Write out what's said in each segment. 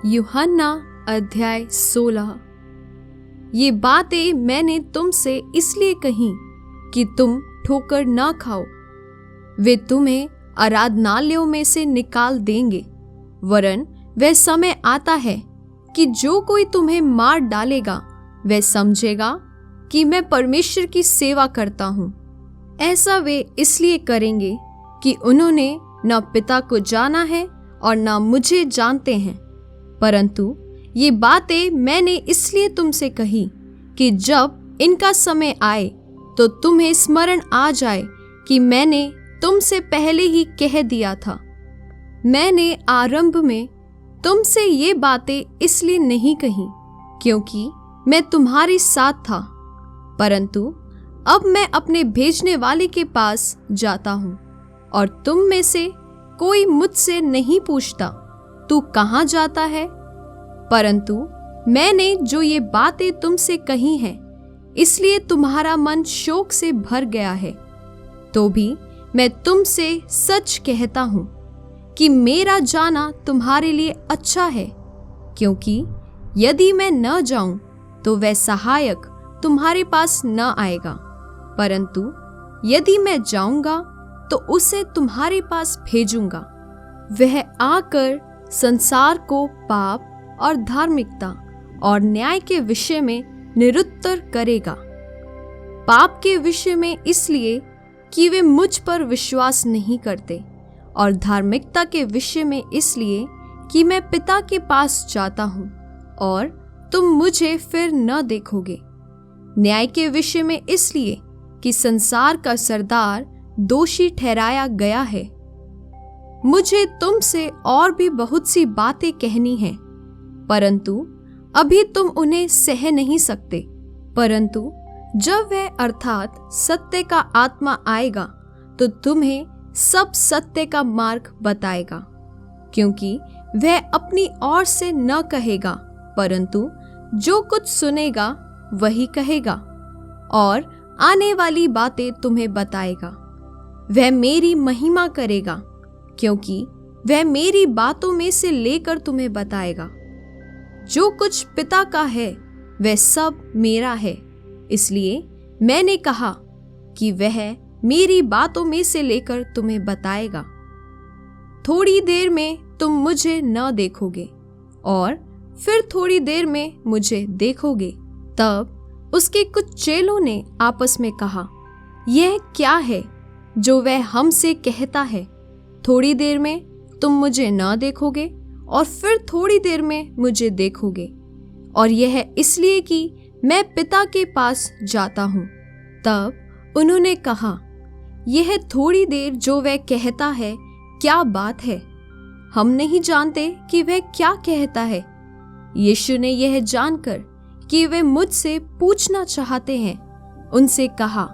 यूहन्ना अध्याय 16। ये बातें मैंने तुमसे इसलिए कही कि तुम ठोकर ना खाओ। वे तुम्हें आराधनालयों में से निकाल देंगे, वरन वह समय आता है कि जो कोई तुम्हें मार डालेगा वह समझेगा कि मैं परमेश्वर की सेवा करता हूँ। ऐसा वे इसलिए करेंगे कि उन्होंने न पिता को जाना है और न मुझे जानते हैं। परंतु ये बातें मैंने इसलिए तुमसे कही कि जब इनका समय आए तो तुम्हें स्मरण आ जाए कि मैंने तुमसे पहले ही कह दिया था। मैंने आरंभ में तुमसे ये बातें इसलिए नहीं कही क्योंकि मैं तुम्हारे साथ था, परंतु अब मैं अपने भेजने वाले के पास जाता हूँ और तुम में से कोई मुझसे नहीं पूछता तू कहाँ जाता है। परंतु मैंने जो ये बातें तुमसे कही हैं इसलिए तुम्हारा मन शोक से भर गया है। तो भी मैं तुमसे सच कहता हूँ कि मेरा जाना तुम्हारे लिए अच्छा है, क्योंकि यदि मैं न जाऊं तो वह सहायक तुम्हारे पास न आएगा, परंतु यदि मैं जाऊंगा तो उसे तुम्हारे पास भेजूंगा। वह आकर संसार को पाप और धार्मिकता और न्याय के विषय में निरुत्तर करेगा। पाप के विषय में इसलिए कि वे मुझ पर विश्वास नहीं करते, और धार्मिकता के विषय में इसलिए कि मैं पिता के पास जाता हूँ और तुम मुझे फिर न देखोगे। न्याय के विषय में इसलिए कि संसार का सरदार दोषी ठहराया गया है। मुझे तुमसे और भी बहुत सी बातें कहनी हैं, परंतु अभी तुम उन्हें सह नहीं सकते। परंतु जब वह अर्थात सत्य का आत्मा आएगा तो तुम्हें सब सत्य का मार्ग बताएगा, क्योंकि वह अपनी ओर से न कहेगा, परंतु जो कुछ सुनेगा वही कहेगा और आने वाली बातें तुम्हें बताएगा। वह मेरी महिमा करेगा, क्योंकि वह मेरी बातों में से लेकर तुम्हें बताएगा। जो कुछ पिता का है वह सब मेरा है, इसलिए मैंने कहा कि वह मेरी बातों में से लेकर तुम्हें बताएगा। थोड़ी देर में तुम मुझे न देखोगे और फिर थोड़ी देर में मुझे देखोगे। तब उसके कुछ चेलों ने आपस में कहा, यह क्या है जो वह हमसे कहता है, थोड़ी देर में तुम मुझे न देखोगे और फिर थोड़ी देर में मुझे देखोगे, और यह इसलिए कि मैं पिता के पास जाता हूँ। तब उन्होंने कहा, यह थोड़ी देर जो वह कहता है क्या बात है? हम नहीं जानते कि वह क्या कहता है। यीशु ने यह जानकर कि वे मुझसे पूछना चाहते हैं, उनसे कहा,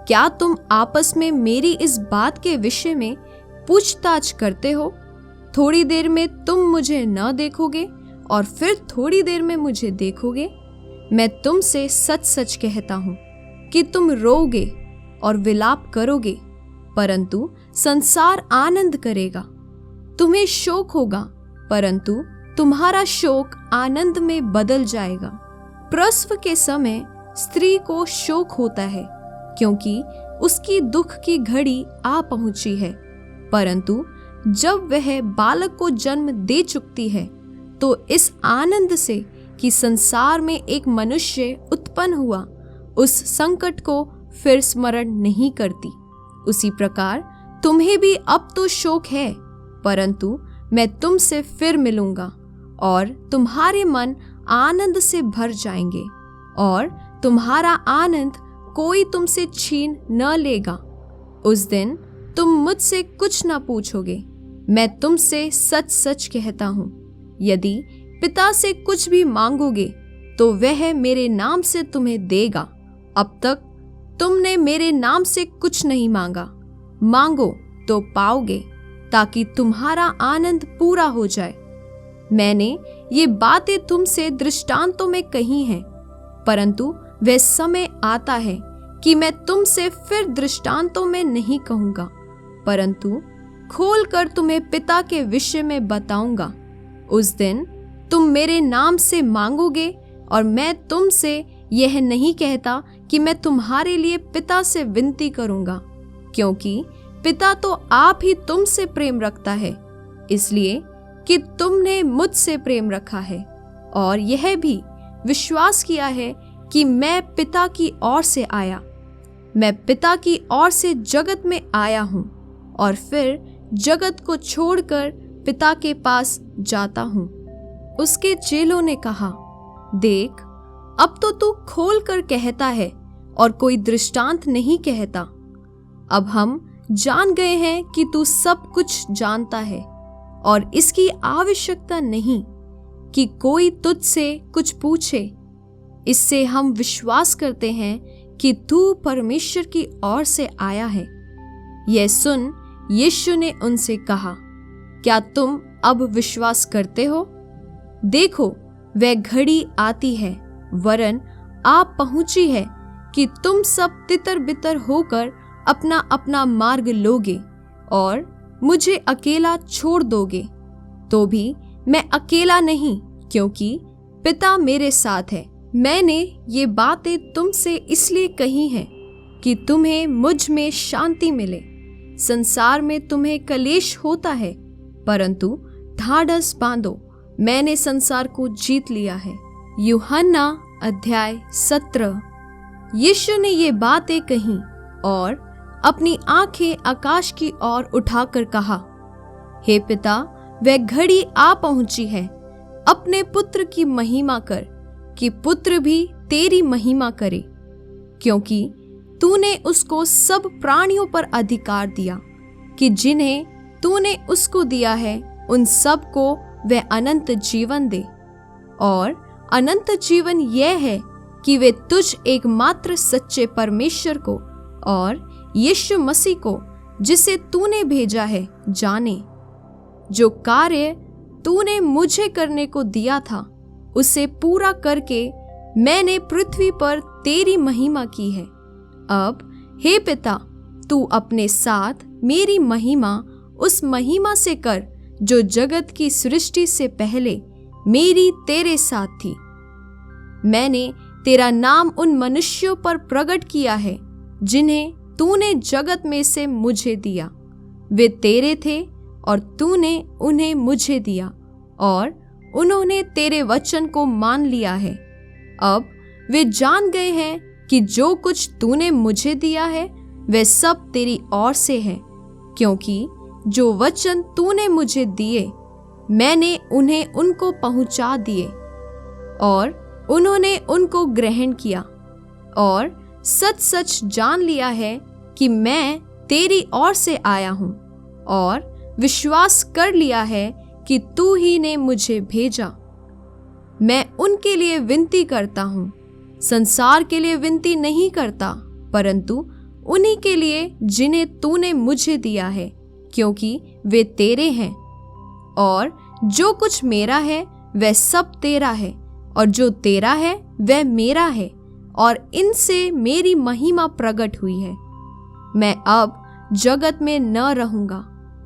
क्या तुम आपस में मेरी इस बात के विषय में पूछताछ करते हो? थोड़ी देर में तुम मुझे न देखोगे और फिर थोड़ी देर में मुझे देखोगे। मैं तुमसे सच सच कहता हूँ कि तुम रोओगे और विलाप करोगे, परंतु संसार आनंद करेगा। तुम्हें शोक होगा, परंतु तुम्हारा शोक आनंद में बदल जाएगा। प्रसव के समय स्त्री को शोक होता है, क्योंकि उसकी दुख की घड़ी आ पहुंची है, परंतु जब वह बालक को जन्म दे चुकती है तो इस आनंद से कि संसार में एक मनुष्य उत्पन्न हुआ, उस संकट को फिर स्मरण नहीं करती। उसी प्रकार तुम्हें भी अब तो शोक है, परंतु मैं तुमसे फिर मिलूंगा और तुम्हारे मन आनंद से भर जाएंगे और तुम्हारा आनंद कोई तुमसे छीन न लेगा। उस दिन तुम मुझसे कुछ न पूछोगे। मैं तुमसे सच सच कहता हूँ, यदि पिता से कुछ भी मांगोगे तो वह मेरे नाम से तुम्हें देगा। अब तक तुमने मेरे नाम से कुछ नहीं मांगा, मांगो तो पाओगे, ताकि तुम्हारा आनंद पूरा हो जाए। मैंने ये बातें तुमसे दृष्टांतों में कही हैं, परंतु वह समय आता है कि मैं तुमसे फिर दृष्टांतों में नहीं कहूँगा, परंतु खोलकर तुम्हें पिता के विषय में बताऊंगा। उस दिन तुम मेरे नाम से मांगोगे, और मैं तुमसे यह नहीं कहता कि मैं तुम्हारे लिए पिता से विनती करूंगा, क्योंकि पिता तो आप ही तुमसे प्रेम रखता है, इसलिए कि तुमने मुझसे प्रेम रखा है और यह भी विश्वास किया है कि मैं पिता की ओर से आया। मैं पिता की ओर से जगत में आया हूँ और फिर जगत को छोड़कर पिता के पास जाता हूँ। उसके चेलों ने कहा, देख, अब तो तू खोल कर कहता है और कोई दृष्टांत नहीं कहता। अब हम जान गए हैं कि तू सब कुछ जानता है और इसकी आवश्यकता नहीं कि कोई तुझसे कुछ पूछे। इससे हम विश्वास करते हैं कि तू परमेश्वर की ओर से आया है। यह सुन यीशु ने उनसे कहा, क्या तुम अब विश्वास करते हो? देखो, वह घड़ी आती है, वरन आ पहुंची है कि तुम सब तितर बितर होकर अपना अपना मार्ग लोगे और मुझे अकेला छोड़ दोगे। तो भी मैं अकेला नहीं, क्योंकि पिता मेरे साथ है। मैंने ये बातें तुमसे इसलिए कही हैं कि तुम्हें मुझ में शांति मिले। संसार में तुम्हें कलेश होता है, परंतु ढाढ़स बांधो, मैंने संसार को जीत लिया है। यूहन्ना अध्याय 17। यीशु ने ये बातें कहीं और अपनी आंखें आकाश की ओर उठाकर कहा, हे पिता, वह घड़ी आ पहुंची है, अपने पुत्र की महिमा कर, कि पुत्र भी तेरी महिमा करे, क्योंकि तूने उसको सब प्राणियों पर अधिकार दिया, कि जिन्हें तूने उसको दिया है उन सब को वह अनंत जीवन दे। और अनंत जीवन यह है कि वे तुझ एकमात्र सच्चे परमेश्वर को और यीशु मसीह को, जिसे तूने भेजा है, जाने। जो कार्य तूने मुझे करने को दिया था, उसे पूरा करके मैंने पृथ्वी पर तेरी महिमा की है। अब हे पिता, तू अपने साथ मेरी महिमा उस महिमा से कर जो जगत की सृष्टि से पहले मेरी तेरे साथ थी। मैंने तेरा नाम उन मनुष्यों पर प्रकट किया है जिन्हें तूने जगत में से मुझे दिया। वे तेरे थे और तूने उन्हें मुझे दिया, और उन्होंने तेरे वचन को मान लिया है। अब वे जान गए हैं कि जो कुछ तूने मुझे दिया है वह सब तेरी ओर से है, क्योंकि जो वचन तूने मुझे दिए मैंने उन्हें उनको पहुंचा दिए और उन्होंने उनको ग्रहण किया, और सच सच जान लिया है कि मैं तेरी ओर से आया हूँ, और विश्वास कर लिया है कि तू ही ने मुझे भेजा। मैं उनके लिए विनती करता हूँ, संसार के लिए विनती नहीं करता, परंतु उन्हीं के लिए जिन्हें तूने मुझे दिया है, क्योंकि वे तेरे हैं। और जो कुछ मेरा है वह सब तेरा है, और जो तेरा है वह मेरा है, और इनसे मेरी महिमा प्रकट हुई है। मैं अब जगत में न रहूंगा,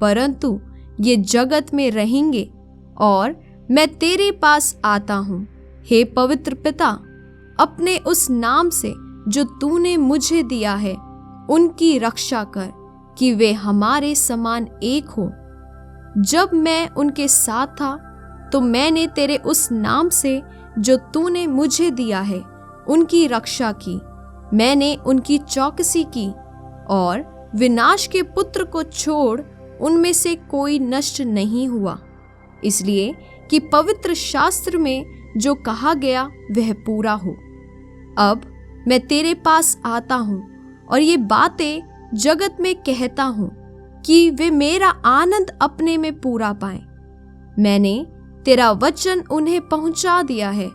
परंतु ये जगत में रहेंगे, और मैं तेरे पास आता हूँ। हे पवित्र पिता, अपने उस नाम से जो तूने मुझे दिया है उनकी रक्षा कर, कि वे हमारे समान एक हो। जब मैं उनके साथ था तो मैंने तेरे उस नाम से जो तूने मुझे दिया है उनकी रक्षा की। मैंने उनकी चौकसी की, और विनाश के पुत्र को छोड़ उनमें से कोई नष्ट नहीं हुआ, इसलिए कि पवित्र शास्त्र में जो कहा गया वह पूरा हो। अब मैं तेरे पास आता हूँ और ये बातें जगत में कहता हूँ कि वे मेरा आनंद अपने में पूरा पाएं। मैंने तेरा वचन उन्हें पहुंचा दिया है,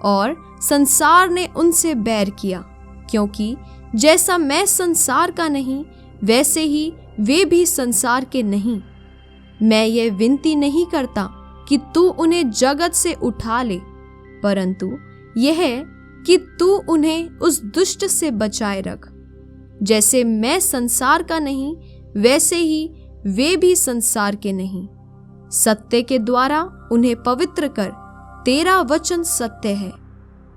और संसार ने उनसे बैर किया, क्योंकि जैसा मैं संसार का नहीं वैसे ही वे भी संसार के नहीं। मैं ये विनती नहीं करता कि तू उन्हें जगत से उठा ले, परंतु यह कि तू उन्हें उस दुष्ट से बचाए रख। जैसे मैं संसार का नहीं वैसे ही वे भी संसार के नहीं। सत्य के द्वारा उन्हें पवित्र कर, तेरा वचन सत्य है।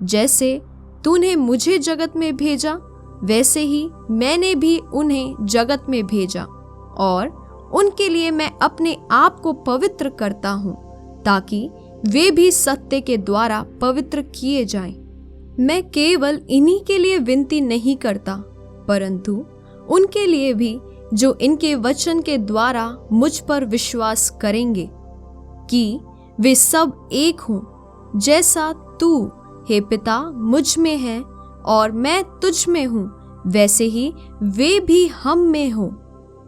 जैसे तूने मुझे जगत में भेजा, वैसे ही मैंने भी उन्हें जगत में भेजा, और उनके लिए मैं अपने आप को पवित्र करता हूँ, ताकि वे भी सत्य के द्वारा पवित्र किए जाएं। मैं केवल इन्हीं के लिए विनती नहीं करता, परंतु उनके लिए भी जो इनके वचन के द्वारा मुझ पर विश्वास करेंगे, कि वे सब एक हों, जैसा तू हे पिता मुझ में है और मैं तुझ में हूँ, वैसे ही वे भी हम में हों,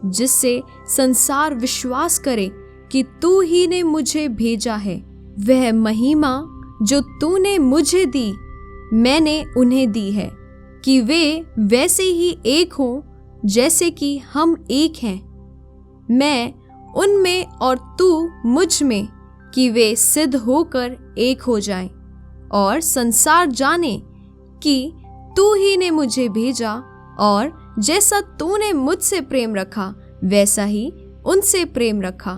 जिससे संसार विश्वास करे कि तू ही ने मुझे भेजा है। वह महिमा जो तूने मुझे दी, मैंने उन्हें दी है, कि वे वैसे ही एक हों जैसे कि हम एक हैं, मैं उनमें और तू मुझ में, कि वे सिद्ध होकर एक हो जाएं, और संसार जाने कि तू ही ने मुझे भेजा, और जैसा तूने मुझसे प्रेम रखा वैसा ही उनसे प्रेम रखा।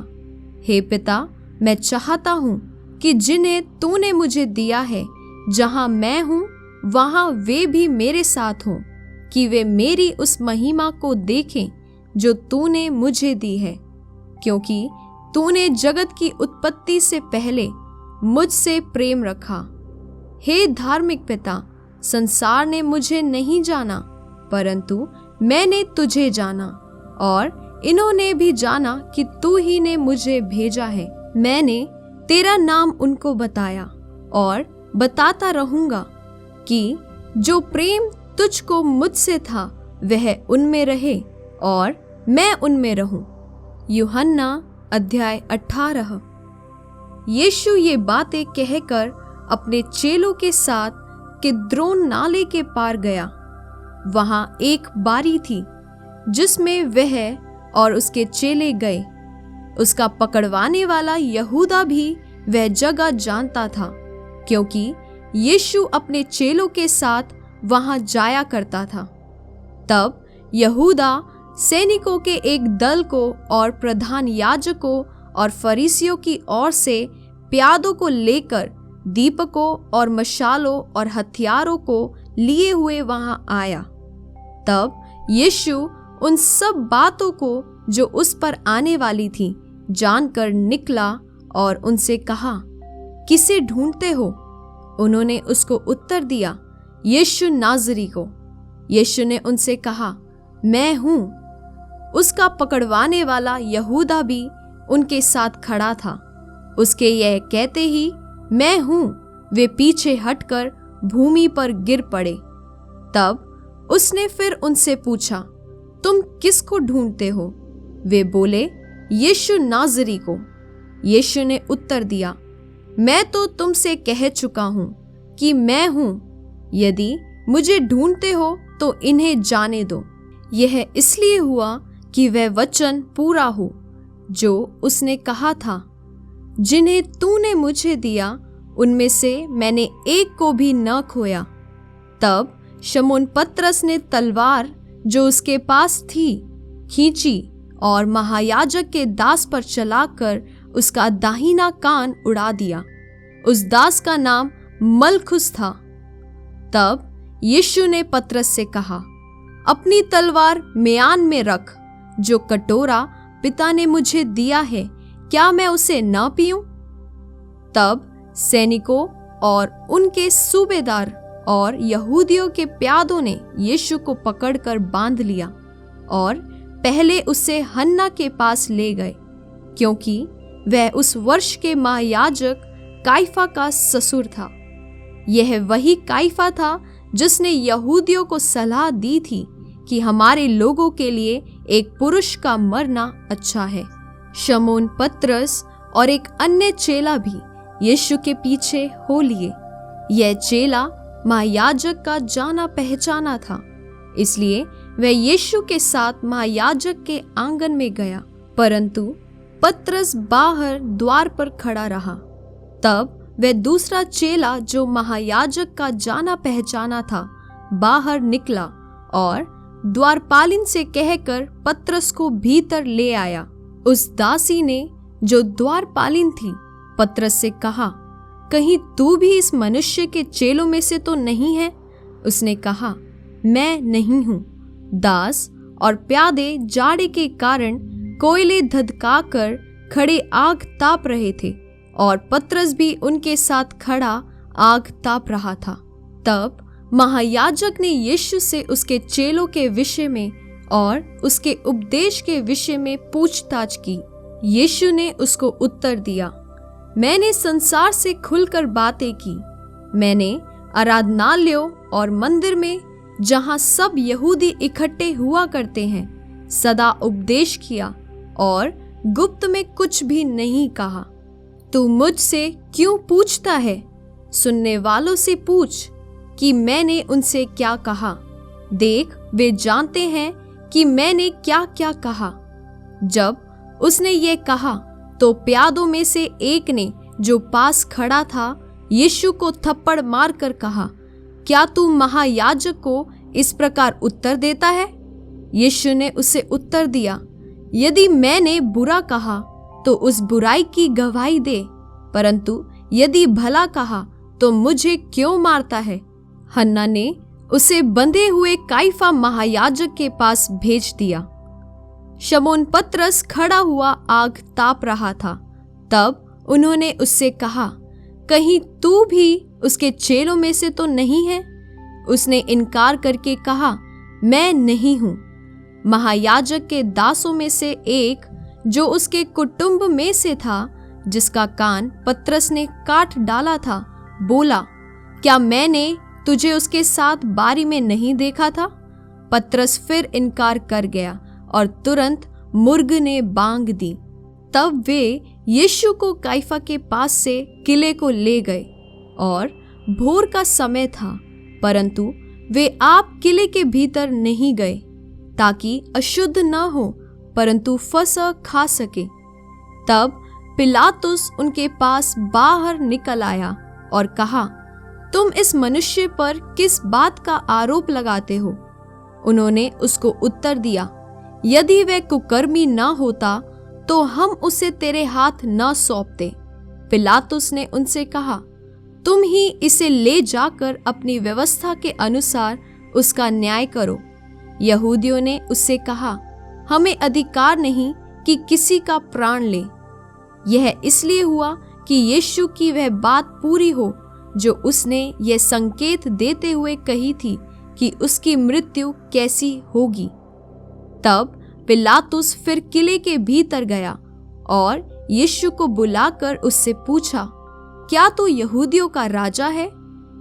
हे पिता, मैं चाहता हूँ कि जिन्हें तूने मुझे दिया है, जहाँ मैं हूँ वहाँ वे भी मेरे साथ हों, कि वे मेरी उस महिमा को देखें जो तूने मुझे दी है, क्योंकि तूने जगत की उत्पत्ति से पहले मुझसे प्रेम रखा। हे धार्मिक पिता, संसार ने मुझे नहीं जाना, परंतु मैंने तुझे जाना, और इन्होंने भी जाना कि तू ही ने मुझे भेजा है। मैंने तेरा नाम उनको बताया और बताता रहूंगा, कि जो प्रेम तुझको मुझसे था वह उनमें रहे और मैं उनमें रहूं। यूहन्ना अध्याय 18। यीशु ये बातें कहकर अपने चेलों के साथ किद्रोन नाले के पार गया। वहां एक बारी थी जिसमें वह और उसके चेले गए। उसका पकड़वाने वाला यहूदा भी वह जगह जानता था, क्योंकि यीशु अपने चेलों के साथ वहां जाया करता था। तब यहूदा सैनिकों के एक दल को और प्रधान याजकों और फरीसियों की ओर से प्यादों को लेकर दीपकों और मशालों और हथियारों को लिए हुए वहां आया। तब यीशु उन सब बातों को जो उस पर आने वाली थी जानकर निकला और उनसे कहा, किसे ढूंढते हो? उन्होंने उसको उत्तर दिया, यीशु नाज़री को। यीशु ने उनसे कहा, मैं हूं। उसका पकड़वाने वाला यहूदा भी उनके साथ खड़ा था। उसके यह कहते ही मैं हूं, वे पीछे हटकर भूमि पर गिर पड़े। तब उसने फिर उनसे पूछा, तुम किसको ढूंढते हो? वे बोले, यीशु नाज़री को। यीशु ने उत्तर दिया, मैं तो तुमसे कह चुका हूं कि मैं हूं। यदि मुझे ढूंढते हो तो इन्हें जाने दो। यह इसलिए हुआ कि वह वचन पूरा हो जो उसने कहा था, जिन्हें तूने मुझे दिया उनमें से मैंने एक को भी न खोया। तब शमौन पतरस ने तलवार जो उसके पास थी खींची और महायाजक के दास पर चलाकर उसका दाहिना कान उड़ा दिया। उस दास का नाम मलखुस था। तब यीशु ने पतरस से कहा, अपनी तलवार म्यान में रख। जो कटोरा पिता ने मुझे दिया है, क्या मैं उसे न पीऊं? तब सैनिकों और उनके सूबेदार और यहूदियों के प्यादों ने यीशु को पकड़कर बांध लिया और पहले उसे हन्ना के पास ले गए, क्योंकि वह उस वर्ष के महायाजक काइफा का ससुर था। यह वही काइफा था जिसने यहूदियों को सलाह दी थी कि हमारे लोगों के लिए एक पुरुष का मरना अच्छा है। शमौन पतरस और एक अन्य चेला भी यीशु के पीछे हो लिए। यह चेला महायाजक का जाना पहचाना था, इसलिए वह यीशु के साथ महायाजक के आंगन में गया, परंतु पतरस बाहर द्वार पर खड़ा रहा। तब वह दूसरा चेला जो महायाजक का जाना पहचाना था बाहर निकला और द्वारपालिन से कहकर पतरस को भीतर ले आया। उस दासी ने जो द्वारपालिन थी पतरस से कहा, कहीं तू भी इस मनुष्य के चेलों में से तो नहीं है? उसने कहा, मैं नहीं हूँ। दास और प्यादे जाड़े के कारण कोयले धधकाकर खड़े आग ताप रहे थे और पतरस भी उनके साथ खड़ा आग ताप रहा था। तब महायाजक ने यीशु से उसके चेलों के विषय में और उसके उपदेश के विषय में पूछताछ की। यीशु ने उसको उत्तर दिया, मैंने संसार से खुलकर बातें की। मैंने आराधनालयों और मंदिर में, जहां सब यहूदी इकट्ठे हुआ करते हैं, सदा उपदेश किया और गुप्त में कुछ भी नहीं कहा। तू मुझसे क्यों पूछता है? सुनने वालों से पूछ कि मैंने उनसे क्या कहा। देख, वे जानते हैं कि मैंने क्या क्या कहा। जब उसने ये कहा तो प्यादों में से एक ने, जो पास खड़ा था, यीशु को थप्पड़ मारकर कहा, क्या तू महायाजक को इस प्रकार उत्तर देता है? यीशु ने उसे उत्तर दिया, यदि मैंने बुरा कहा तो उस बुराई की गवाही दे, परंतु यदि भला कहा तो मुझे क्यों मारता है? हन्ना ने उसे बंधे हुए काइफा महायाजक के पास भेज दिया। शमौन पतरस खड़ा हुआ आग ताप रहा था। तब उन्होंने उससे कहा, कहीं तू भी उसके चेलों में से तो नहीं है? उसने इनकार करके कहा, मैं नहीं हूं। महायाजक के दासों में से एक, जो उसके कुटुंब में से था, जिसका कान पतरस ने काट डाला था, बोला, क्या मैंने तुझे उसके साथ बारी में नहीं देखा था? पतरस फिर इनकार कर गया और तुरंत मुर्ग ने बांग दी। तब वे यीशु को काइफा के पास से किले को ले गए और भोर का समय था, परंतु वे आप किले के भीतर नहीं गए, ताकि अशुद्ध न हो, परंतु फसह खा सके। तब पिलातुस उनके पास बाहर निकल आया और कहा, तुम इस मनुष्य पर किस बात का आरोप लगाते हो? उन्होंने उसको उत्तर दिया, यदि वह कुकर्मी न होता तो हम उसे तेरे हाथ न सौंपते। पिलातुस ने उनसे कहा, तुम ही इसे ले जाकर अपनी व्यवस्था के अनुसार उसका न्याय करो। यहूदियों ने उससे कहा, हमें अधिकार नहीं कि किसी का प्राण ले। यह इसलिए हुआ कि यीशु की वह बात पूरी हो जो उसने यह संकेत देते हुए कही थी कि उसकी मृत्यु कैसी होगी। तब पिलातुस फिर किले के भीतर गया और यीशु को बुलाकर उससे पूछा, क्या तू यहूदियों का राजा है?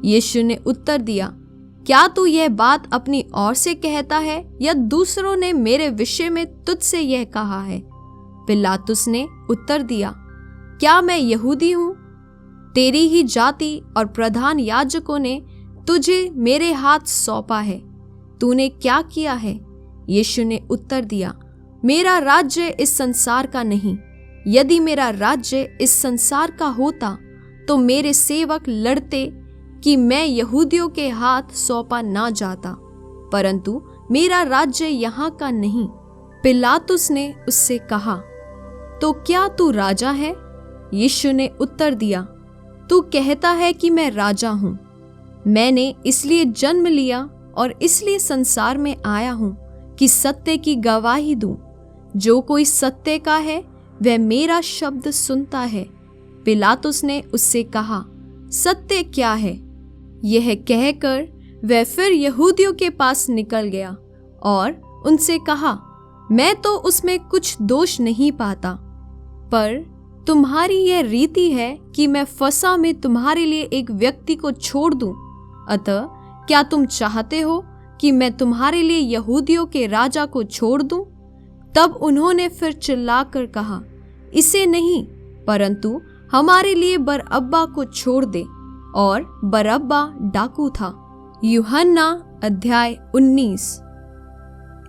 यीशु ने उत्तर दिया, क्या तू यह बात अपनी ओर से कहता है या दूसरों ने मेरे विषय में तुझसे यह कहा है? पिलातुस ने उत्तर दिया, क्या मैं यहूदी हूँ? तेरी ही जाति और प्रधान याजकों ने तुझे मेरे हाथ सौंपा है। तूने क्या किया है? यीशु ने उत्तर दिया, मेरा राज्य इस संसार का नहीं। यदि मेरा राज्य इस संसार का होता तो मेरे सेवक लड़ते कि मैं यहूदियों के हाथ सौंपा ना जाता, परंतु मेरा राज्य यहाँ का नहीं। पिलातुस ने उससे कहा, तो क्या तू राजा है? यीशु ने उत्तर दिया, तू कहता है कि मैं राजा हूँ। मैंने इसलिए जन्म लिया और इसलिए संसार में आया हूँ कि सत्य की गवाही दूं। जो कोई सत्य का है वह मेरा शब्द सुनता है। पिलातुस ने उससे कहा, सत्य क्या है? यह कहकर वह फिर यहूदियों के पास निकल गया और उनसे कहा, मैं तो उसमें कुछ दोष नहीं पाता, पर तुम्हारी यह रीति है कि मैं फसह में तुम्हारे लिए एक व्यक्ति को छोड़ दूं। अतः क्या तुम चाहते हो कि मैं तुम्हारे लिए यहूदियों के राजा को छोड़ दूं? तब उन्होंने फिर चिल्लाकर कहा, इसे नहीं, परंतु हमारे लिए बरअब्बा को छोड़ दे। और बरअब्बा डाकू था। यूहन्ना अध्याय 19।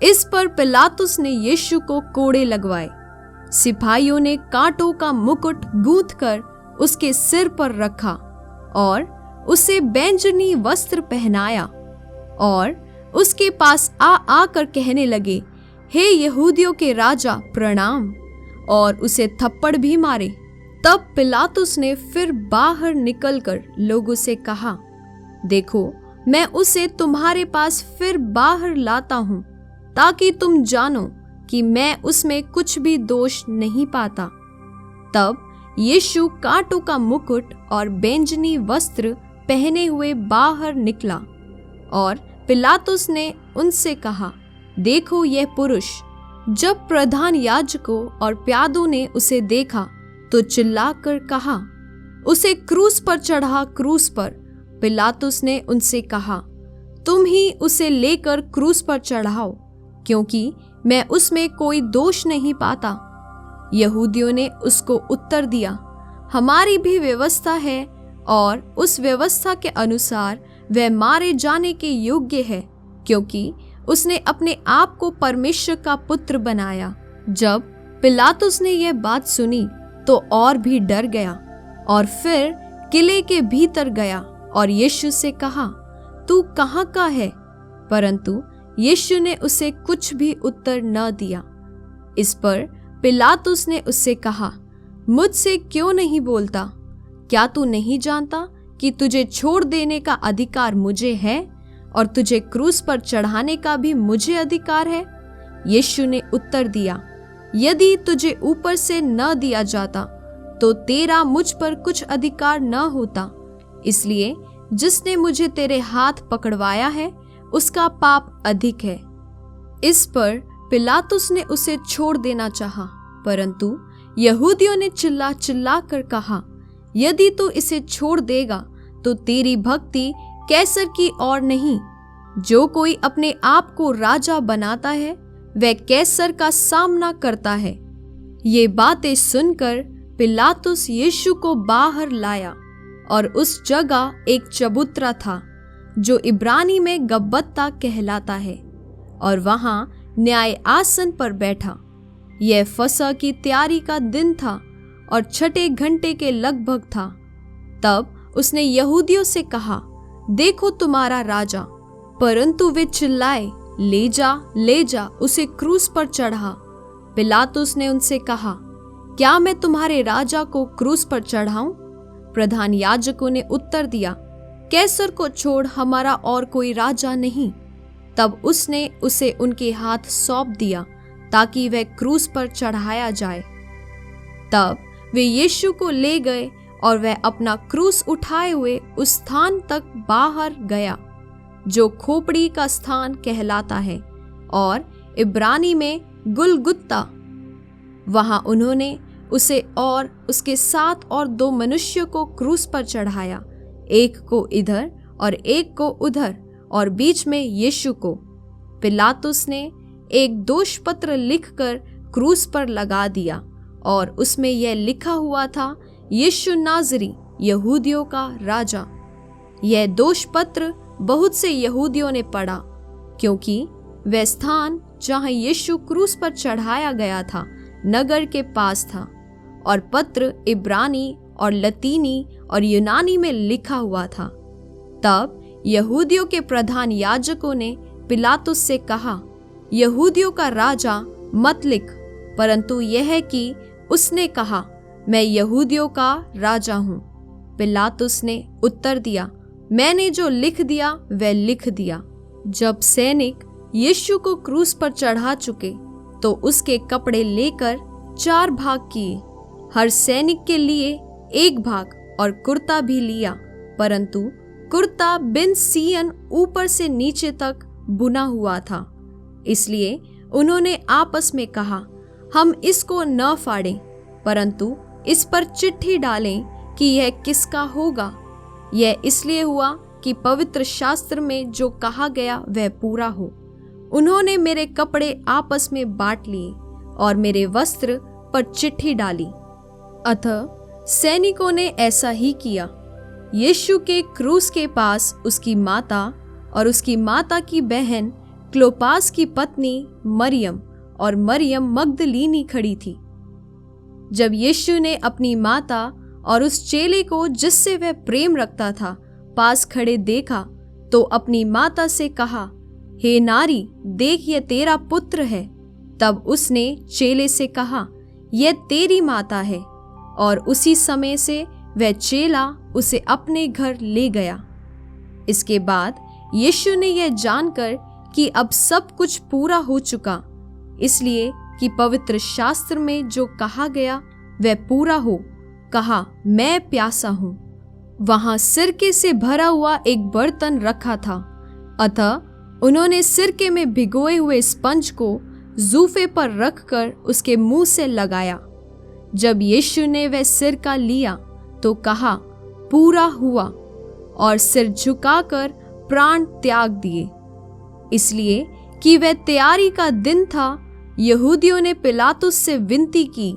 इस पर पिलातुस ने यीशु को कोड़े लगवाए। सिपाहियों ने कांटों का मुकुट गूंथकर उसके सिर पर रखा और उसे बैंजनी वस्त्र पहनाया और उसके पास आकर कहने लगे, हे यहूदियों के राजा प्रणाम, और उसे थप्पड़ भी मारे। तब पिलातुस ने फिर बाहर निकलकर लोगों से कहा, देखो, मैं उसे तुम्हारे पास फिर बाहर लाता हूं, ताकि तुम जानो कि मैं उसमें कुछ भी दोष नहीं पाता। तब यीशु कांटों का मुकुट और बैंजनी वस्त्र पहने हुए बाहर निकला, और पिलातुस ने उनसे कहा, देखो यह पुरुष। जब प्रधान याजकों और प्यादों ने उसे देखा तो चिल्लाकर कहा, उसे क्रूस पर चढ़ा, क्रूस पर। पिलातुस ने उनसे कहा, तुम ही उसे लेकर क्रूस पर चढ़ाओ, क्योंकि मैं उसमें कोई दोष नहीं पाता। यहूदियों ने उसको उत्तर दिया, हमारी भी व्यवस्था है, और उस व्यवस्था के अनुसार वह मारे जाने के योग्य है, क्योंकि उसने अपने आप को परमेश्वर का पुत्र बनाया। जब पिलातुस ने यह बात सुनी तो और भी डर गया, और फिर किले के भीतर गया और यीशु से कहा, तू कहाँ का है? परंतु यीशु ने उसे कुछ भी उत्तर न दिया। इस पर पिलातुस ने उससे कहा, मुझसे क्यों नहीं बोलता? क्या तू नहीं जानता कि तुझे छोड़ देने का अधिकार मुझे है, और तुझे क्रूस पर चढ़ाने का भी मुझे अधिकार है? यीशु ने उत्तर दिया, यदि तुझे ऊपर से न दिया जाता तो तेरा मुझ पर कुछ अधिकार न होता। इसलिए जिसने मुझे तेरे हाथ पकड़वाया है उसका पाप अधिक है। इस पर पिलातुस ने उसे छोड़ देना चाहा, परंतु यहूदियों ने चिल्ला चिल्ला कर कहा, यदि तू इसे छोड़ देगा तो तेरी भक्ति कैसर की और नहीं। जो कोई अपने आप को राजा बनाता है वह कैसर का सामना करता है। ये बातें सुनकर पिलातुस यीशु को बाहर लाया, और उस जगह एक चबूतरा था जो इब्रानी में गब्बता कहलाता है, और वहां न्याय आसन पर बैठा। यह फसह की तैयारी का दिन था और छठे घंटे के लगभग था। तब उसने यहूदियों से कहा, देखो तुम्हारा राजा। परंतु वे चिल्लाए, ले जा, उसे क्रूस पर चढ़ा। पिलातुस ने उनसे कहा, क्या मैं तुम्हारे राजा को क्रूस पर चढ़ाऊं? प्रधान याजकों ने उत्तर दिया, कैसर को छोड़ हमारा और कोई राजा नहीं। तब उसने उसे उनके हाथ सौंप दिया ताकि वह क्रूस पर चढ़ाया जाए। तब वे यीशु को ले गए, और वह अपना क्रूस उठाए हुए उस स्थान तक बाहर गया जो खोपड़ी का स्थान कहलाता है, और इब्रानी में गुलगुत्ता। वहां उन्होंने उसे और उसके साथ और 2 मनुष्य को क्रूस पर चढ़ाया, एक को इधर और एक को उधर, और बीच में यीशु को। पिलातुस ने एक दोष पत्र लिखकर क्रूस पर लगा दिया, और उसमें यह लिखा हुआ था, यीशु नाज़री, यहूदियों का राजा। यह दोष पत्र बहुत से यहूदियों ने पढ़ा, क्योंकि वह स्थान जहां यीशु क्रूस पर चढ़ाया गया था नगर के पास था, और पत्र इब्रानी और लतीनी और यूनानी में लिखा हुआ था। तब यहूदियों के प्रधान याजकों ने पिलातुस से कहा, यहूदियों का राजा मत लिख, परंतु यह है कि उसने कहा, मैं यहूदियों का राजा हूँ। पिलातुस ने उत्तर दिया, मैंने जो लिख दिया वह लिख दिया। जब सैनिक यीशु को क्रूस पर चढ़ा चुके तो उसके कपड़े लेकर 4 भाग किए, हर सैनिक के लिए 1 भाग, और कुर्ता भी लिया, परंतु कुर्ता बिन सियन ऊपर से नीचे तक बुना हुआ था। इसलिए उन्होंने आपस में कहा, हम इसको न फाड़ें, परंतु इस पर चिट्ठी डालें कि यह किसका होगा। यह इसलिए हुआ कि पवित्र शास्त्र में जो कहा गया वह पूरा हो। उन्होंने मेरे कपड़े आपस में बांट लिए और मेरे वस्त्र पर चिट्ठी डाली। अतः सैनिकों ने ऐसा ही किया। यीशु के क्रूस के पास उसकी माता और उसकी माता की बहन क्लोपास की पत्नी मरियम और मरियम मगदलीनी खड़ी थी। जब यीशु ने अपनी माता और उस चेले को जिससे वह प्रेम रखता था पास खड़े देखा तो अपनी माता से कहा, हे नारी, देख यह तेरा पुत्र है। तब उसने चेले से कहा, यह तेरी माता है। और उसी समय से वह चेला उसे अपने घर ले गया। इसके बाद यीशु ने यह जानकर कि अब सब कुछ पूरा हो चुका, इसलिए कि पवित्र शास्त्र में जो कहा गया वह पूरा हो, कहा, मैं प्यासा हूं। वहां सिरके से भरा हुआ एक बर्तन रखा था, अतः उन्होंने सिरके में भिगोए हुए स्पंज को जूफे पर रखकर उसके मुंह से लगाया। जब यीशु ने वह सिरका लिया तो कहा, पूरा हुआ, और सिर झुकाकर प्राण त्याग दिए। इसलिए कि वह तैयारी का दिन था, यहूदियों ने पिलातुस से विनती की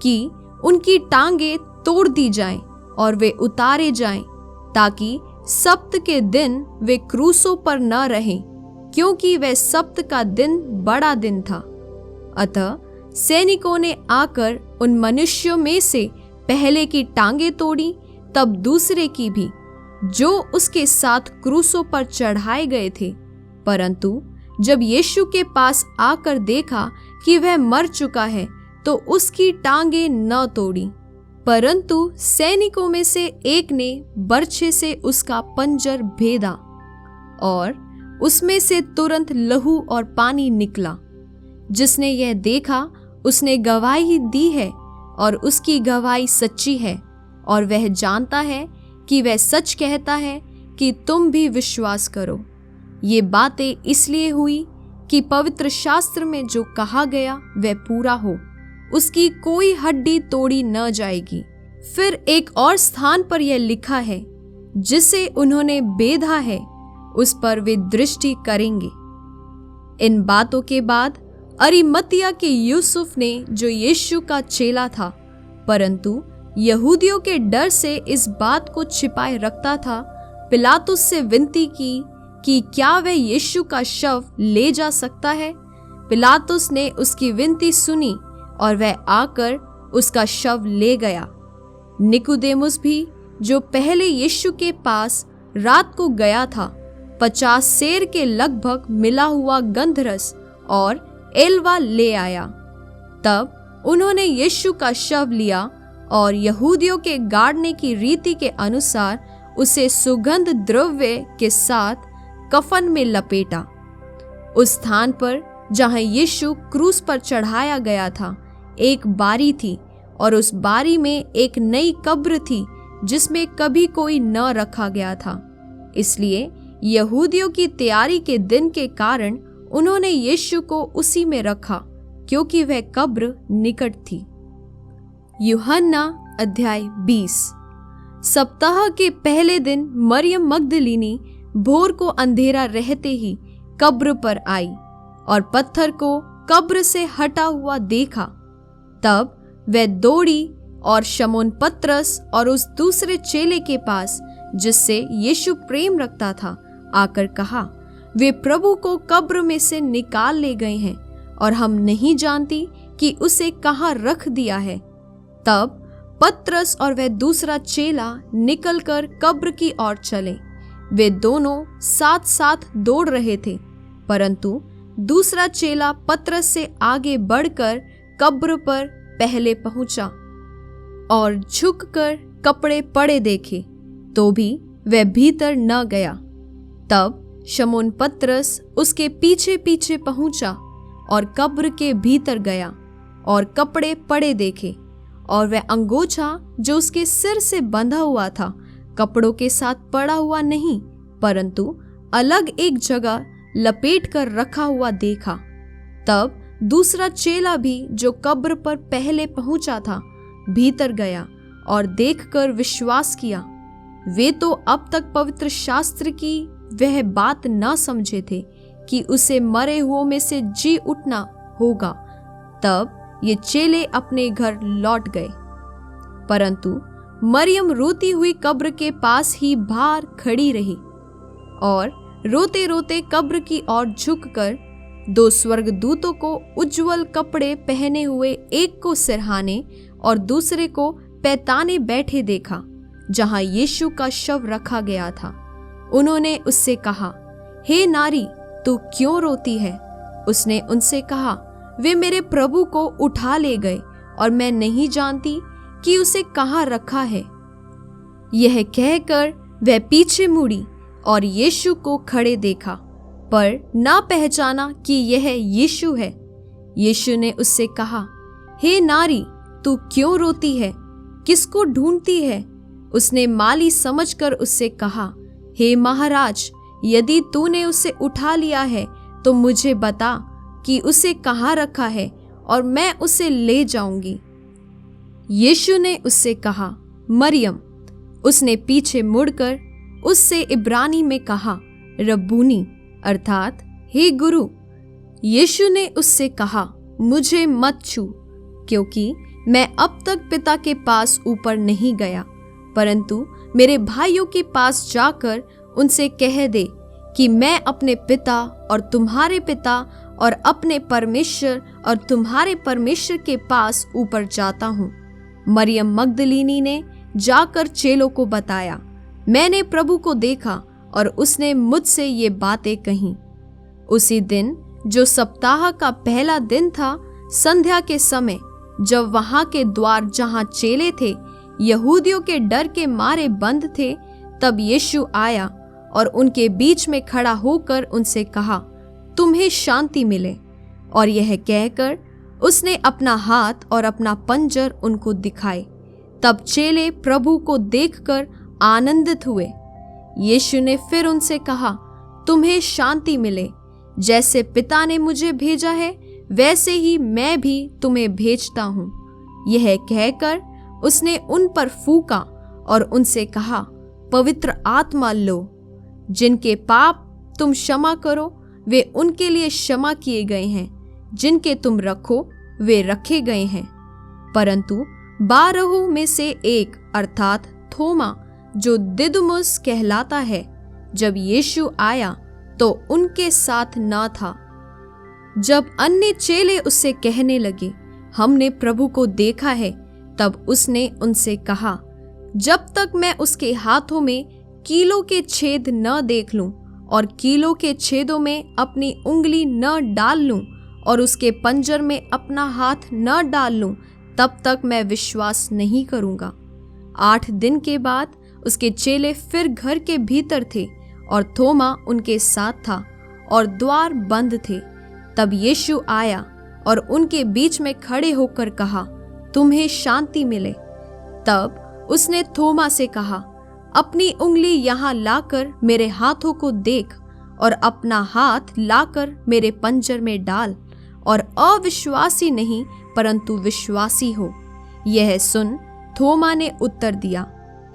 कि उनकी टांगें तोड़ दी जाएं और वे उतारे जाएं, ताकि सब्त के दिन वे क्रूसों पर न रहें, क्योंकि वह सब्त का दिन बड़ा दिन था। अतः सैनिकों ने आकर उन मनुष्यों में से पहले की टांगें तोड़ी, तब दूसरे की भी, जो उसके साथ क्रूसों पर चढ़ाए गए थे। परंतु जब यीशु के पास आकर देखा कि वह मर चुका है, तो उसकी टांगें न तोड़ी, परंतु सैनिकों में से एक ने बर्छे से उसका पंजर भेदा और उसमें से तुरंत लहू और पानी निकला। जिसने यह देखा उसने गवाही दी है, और उसकी गवाही सच्ची है, और वह जानता है कि वह सच कहता है कि तुम भी विश्वास करो। ये बातें इसलिए हुई कि पवित्र शास्त्र में जो कहा गया वह पूरा हो, उसकी कोई हड्डी तोड़ी न जाएगी। फिर एक और स्थान पर यह लिखा है, जिसे उन्होंने बेधा है उस पर वे दृष्टि करेंगे। इन बातों के बाद अरिमतिया के यूसुफ ने, जो यीशु का चेला था, परंतु यहूदियों के डर से इस बात को छिपाए रखता था, पिलातुस से विनती की कि क्या वह यीशु का शव ले जा सकता है। पिलातुस ने उसकी विनती सुनी और वह आकर उसका शव ले गया। निकुदेमुस भी, जो पहले यीशु के पास रात को गया था, 50 सेर के लगभग मिला हुआ गंधरस और एलवा ले आया। तब उन्होंने यीशु का शव लिया और यहूदियों के गाड़ने की रीति के अनुसार उसे सुगंध द्रव्य के साथ कफन में लपेटा। उस स्थान पर जहां यीशु क्रूस पर चढ़ाया गया था, एक बारी थी, और उस बारी में एक नई कब्र थी जिसमें कभी कोई न रखा गया था। इसलिए यहूदियों की तैयारी के दिन के कारण उन्होंने यीशु को उसी में रखा, क्योंकि वह कब्र निकट थी। यूहन्ना अध्याय 20। सप्ताह के पहले दिन मरियम मगदलीनी भोर को अंधेरा रहते ही कब्र पर आई और पत्थर को कब्र से हटा हुआ देखा। तब वह दौड़ी और शमौन पतरस और उस दूसरे चेले के पास, जिससे यीशु प्रेम रखता था, आकर कहा, वे प्रभु को कब्र में से निकाल ले गए हैं और हम नहीं जानती कि उसे कहाँ रख दिया है। तब पतरस और वह दूसरा चेला निकलकर कब्र की ओर चले। वे दोनों साथ साथ दौड़ रहे थे, परंतु दूसरा चेला पतरस से आगे बढ़कर कब्र पर पहले पहुंचा और झुककर कपड़े पड़े देखे, तो भी वह भीतर न गया। तब शमौन पतरस उसके पीछे पीछे पहुंचा और कब्र के भीतर गया और कपड़े पड़े देखे, और वह अंगोछा जो उसके सिर से बंधा हुआ था कपड़ों के साथ पड़ा हुआ नहीं, परंतु अलग एक जगह लपेट कर रखा हुआ देखा। तब दूसरा चेला भी, जो कब्र पर पहले पहुंचा था, भीतर गया और देखकर विश्वास किया। वे तो अब तक पवित्र शास्त्र की वह बात न समझे थे कि उसे मरे हुओं में से जी उठना होगा। तब ये चेले अपने घर लौट गए, परंतु मरियम रोती हुई कब्र के पास ही बाहर खड़ी रही और रोते रोते कब्र की ओर झुककर 2 स्वर्गदूतों को उज्जवल कपड़े पहने हुए, एक को सिरहाने और दूसरे को पैताने बैठे देखा, जहां यीशु का शव रखा गया था। उन्होंने उससे कहा, हे नारी, तू क्यों रोती है? उसने उनसे कहा, वे मेरे प्रभु को उठा ले गए और मैं नहीं जानती कि उसे कहाँ रखा है। यह कहकर वह पीछे मुड़ी और यीशु को खड़े देखा, पर ना पहचाना कि यह यीशु है। यीशु ने उससे कहा, हे नारी, तू क्यों रोती है? किसको ढूंढती है? उसने माली समझकर उससे कहा, हे महाराज, यदि तूने उसे उठा लिया है तो मुझे बता कि उसे कहाँ रखा है और मैं उसे ले जाऊंगी। यीशु ने उससे कहा, मरियम। उसने पीछे मुड़कर उससे इब्रानी में कहा, रब्बूनी, अर्थात हे गुरु। यीशु ने उससे कहा, मुझे मत छू, क्योंकि मैं अब तक पिता के पास ऊपर नहीं गया, परंतु मेरे भाइयों के पास जाकर उनसे कह दे कि मैं अपने पिता और तुम्हारे पिता और अपने परमेश्वर और तुम्हारे परमेश्वर के पास ऊपर जाता हूँ। मरियम मगदलीनी ने जाकर चेलों को बताया, मैंने प्रभु को देखा और उसने मुझसे ये बातें कहीं। उसी दिन, जो सप्ताह का पहला दिन था, संध्या के समय, जब वहां के द्वार जहां चेले थे यहूदियों के डर के मारे बंद थे, तब यीशु आया और उनके बीच में खड़ा होकर उनसे कहा, तुम्हें शांति मिले। और यह कहकर उसने अपना हाथ और अपना पंजर उनको दिखाए। तब चेले प्रभु को देखकर आनंदित हुए। यीशु ने फिर उनसे कहा, तुम्हें शांति मिले। जैसे पिता ने मुझे भेजा है, वैसे ही मैं भी तुम्हें भेजता हूँ। यह कहकर उसने उन पर फूंका और उनसे कहा, पवित्र आत्मा लो। जिनके पाप तुम क्षमा करो, वे उनके लिए क्षमा किए गए हैं। जिनके तुम रखो, वे रखे गए हैं। परंतु 12 में से एक, अर्थात थोमा, जो दिदुमुस कहलाता है, जब यीशु आया तो उनके साथ न था। जब अन्य चेले उससे कहने लगे, हमने प्रभु को देखा है, तब उसने उनसे कहा, जब तक मैं उसके हाथों में कीलों के छेद न देख लूं और कीलों के छेदों में अपनी उंगली न डाल लूं और उसके पंजर में अपना हाथ न डाल लूं, तब तक मैं विश्वास नहीं करूंगा। 8 दिन के बाद उसके चेले फिर घर के भीतर थे और थोमा उनके साथ था और द्वार बंद थे। तब यीशु आया और उनके बीच में खड़े होकर कहा, तुम्हें शांति मिले। तब उसने थोमा से कहा, अपनी उंगली यहाँ लाकर मेरे हाथों को देख और अपना हाथ लाकर मेरे पंजर में डाल और अविश्वासी नहीं परंतु विश्वासी हो। यह सुन थोमा ने उत्तर दिया,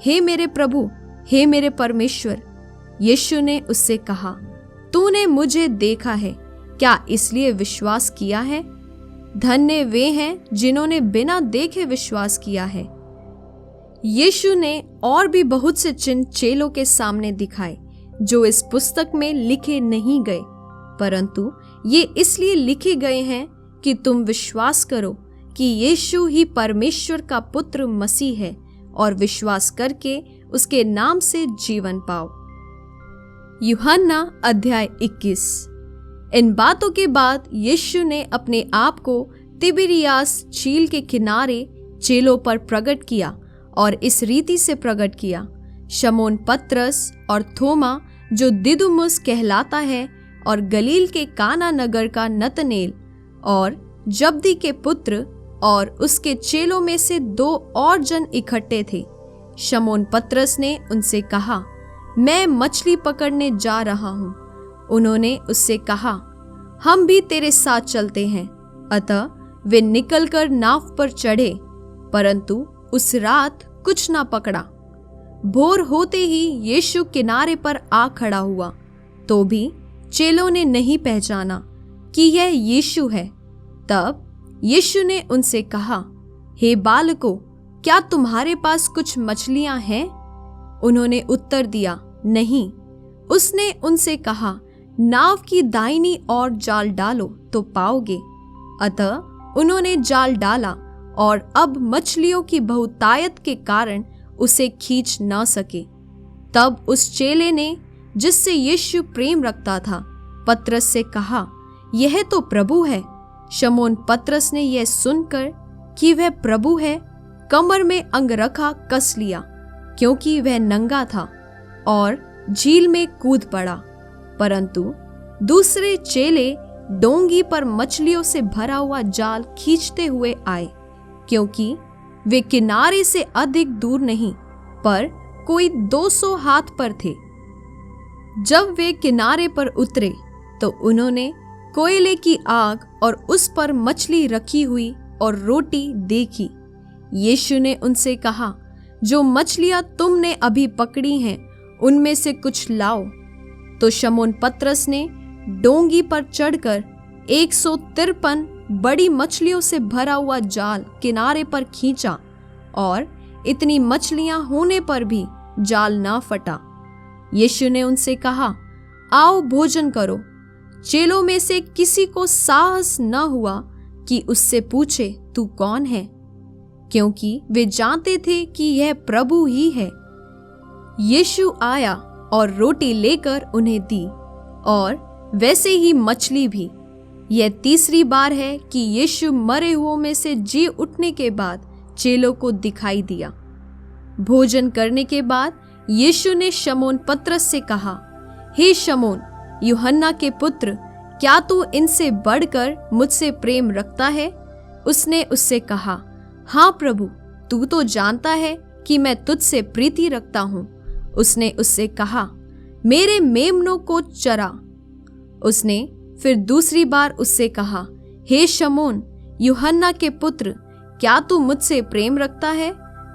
हे मेरे प्रभु, हे मेरे परमेश्वर। यीशु ने उससे कहा, तूने मुझे देखा है, क्या इसलिए विश्वास किया है? धन्य वे हैं जिन्होंने बिना देखे विश्वास किया है। यीशु ने और भी बहुत से चिन्ह चेलों के सामने दिखाए, जो इस पुस्तक में लिखे नहीं गए, परंतु ये इसलिए लिखे गए हैं कि तुम विश्वास करो कि यीशु ही परमेश्वर का पुत्र मसीह है और विश्वास करके उसके नाम से जीवन पाओ। यूहन्ना अध्याय 21। इन बातों के बाद यीशु ने अपने आप को तिबिरियास झील के किनारे चेलों पर प्रकट किया और इस रीति से प्रकट किया, शमौन पतरस और थोमा जो दिदुमुस कहलाता है और गलील के काना नगर का नतनेल और जब्दी के पुत्र और उसके चेलों में से 2 और जन इकट्ठे थे। शमौन पतरस ने उनसे कहा, मैं मछली पकड़ने जा रहा हूँ। उन्होंने उससे कहा, हम भी तेरे साथ चलते हैं। अतः वे निकलकर नाव पर चढ़े, परंतु उस रात कुछ ना पकड़ा। भोर होते ही यीशु किनारे पर आ खड़ा हुआ, तो भी चेलों ने नहीं पहचाना कि यह यीशु है। तब यीशु ने उनसे कहा, हे बालकों, क्या तुम्हारे पास कुछ मछलियां हैं? उन्होंने उत्तर दिया, नहीं। उसने उनसे कहा, नाव की दाहिनी ओर जाल डालो तो पाओगे। अतः उन्होंने जाल डाला और अब मछलियों की बहुतायत के कारण उसे खींच न सके। तब उस चेले ने, जिससे यीशु प्रेम रखता था, पतरस से कहा, यह तो प्रभु है। शमौन पतरस ने यह सुनकर कि वह प्रभु है, कमर में अंगरखा कस लिया, क्योंकि वह नंगा था, और झील में कूद पड़ा। परंतु दूसरे चेले डोंगी पर मछलियों से भरा हुआ जाल खींचते हुए आए, क्योंकि वे किनारे से अधिक दूर नहीं, पर कोई 200 हाथ पर थे। जब वे किनारे पर उतरे तो उन्होंने कोयले की आग और उस पर मछली रखी हुई और रोटी देखी। यीशु ने उनसे कहा, जो मछलियां तुमने अभी पकड़ी हैं उनमें से कुछ लाओ। तो शमौन पतरस ने डोंगी पर चढ़कर 153 बड़ी मछलियों से भरा हुआ जाल किनारे पर खींचा, और इतनी मछलियां होने पर भी जाल ना फटा। यीशु ने उनसे कहा, आओ भोजन करो। चेलों में से किसी को साहस न हुआ कि उससे पूछे, तू कौन है? क्योंकि वे जानते थे कि यह प्रभु ही है। यीशु आया और रोटी लेकर उन्हें दी, और वैसे ही मछली भी। यह तीसरी बार है कि यीशु मरे हुओं में से जी उठने के बाद चेलों को दिखाई दिया। भोजन करने के बाद यीशु ने शमौन पतरस से कहा, हे शमौन, यूहन्ना के पुत्र, क्या तू इनसे बढ़कर मुझसे प्रेम रखता है? उसने उससे कहा, हाँ प्रभु, तू तो जानता है कि मैं तुझसे प्रीति रखता हूँ। उसने उससे कहा, मेरे मेमनों को चरा। उसने फिर दूसरी बार उससे कहा, हे शमौन, यूहन्ना के पुत्र, क्या तू मुझसे प्रेम रखता है?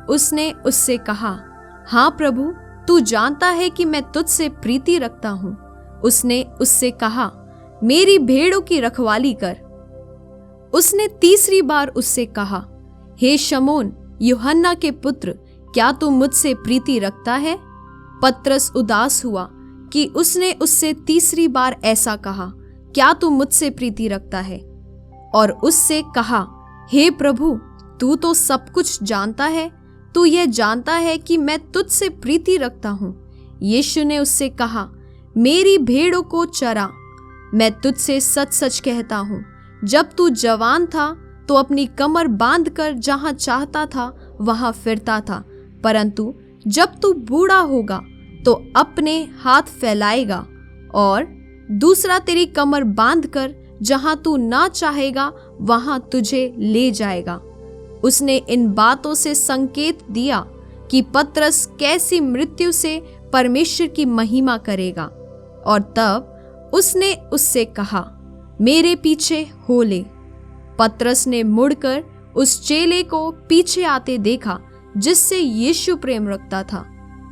उसने उससे कहा, हाँ प्रभु, तू जानता है कि मैं तुझसे प्रीति रखता हूँ। उसने उससे कहा, मेरी भेड़ों की रखवाली कर। उसने तीसरी बार उससे कहा, हे शमौन, यूहन्ना के पुत्र, क्या तू मुझसे प्रीति रखता है? पतरस उदास हुआ कि उसने उससे तीसरी बार ऐसा कहा, क्या तू मुझसे प्रीति रखता है? और उससे कहा, हे प्रभु, तू तो सब कुछ जानता है, तू यह जानता है कि मैं तुझसे प्रीति रखता हूँ। यीशु ने उससे कहा, मेरी भेड़ों को चरा। मैं तुझसे सच सच कहता हूँ, जब तू जवान था तो अपनी कमर बांधकर जहाँ चाहता था वहाँ फिरता था, परंतु जब तू बूढ़ा होगा तो अपने हाथ फैलाएगा और दूसरा तेरी कमर बांधकर जहाँ तू ना चाहेगा वहाँ तुझे ले जाएगा। उसने इन बातों से संकेत दिया कि पतरस कैसी मृत्यु से परमेश्वर की महिमा करेगा। और तब उसने उससे कहा, मेरे पीछे हो ले। पतरस ने मुड़कर उस चेले को पीछे आते देखा जिससे यीशु प्रेम रखता था,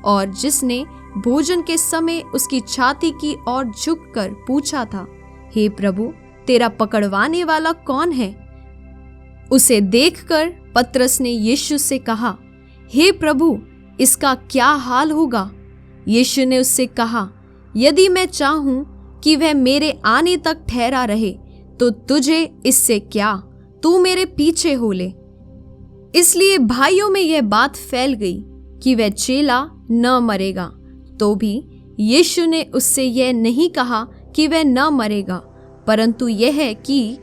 और जिसने भोजन के समय उसकी छाती की ओर झुककर पूछा था, हे प्रभु, तेरा पकड़वाने वाला कौन है? उसे देखकर पतरस ने यीशु से कहा, हे प्रभु, इसका क्या हाल होगा? यीशु ने उससे कहा, यदि मैं चाहूं कि वह मेरे आने तक ठहरा रहे तो तुझे इससे क्या, तू मेरे पीछे हो ले। इसलिए भाइयों में यह बात फैल गई कि वह चेला न मरेगा। तो भी यीशु ने उससे यह नहीं कहा कि वह न मरेगा, परंतु यह है कि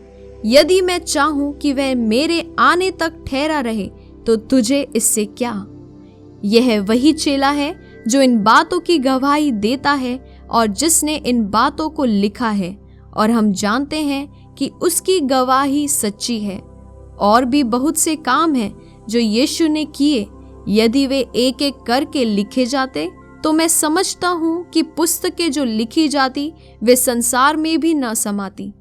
यदि मैं चाहूं कि वह मेरे आने तक ठहरा रहे तो तुझे इससे क्या। यह वही चेला है जो इन बातों की गवाही देता है और जिसने इन बातों को लिखा है, और हम जानते हैं कि उसकी गवाही सच्ची है। और भी बहुत से काम हैं जो यीशु ने किए, यदि वे एक एक करके लिखे जाते तो मैं समझता हूँ कि पुस्तकें जो लिखी जाती वे संसार में भी न समाती।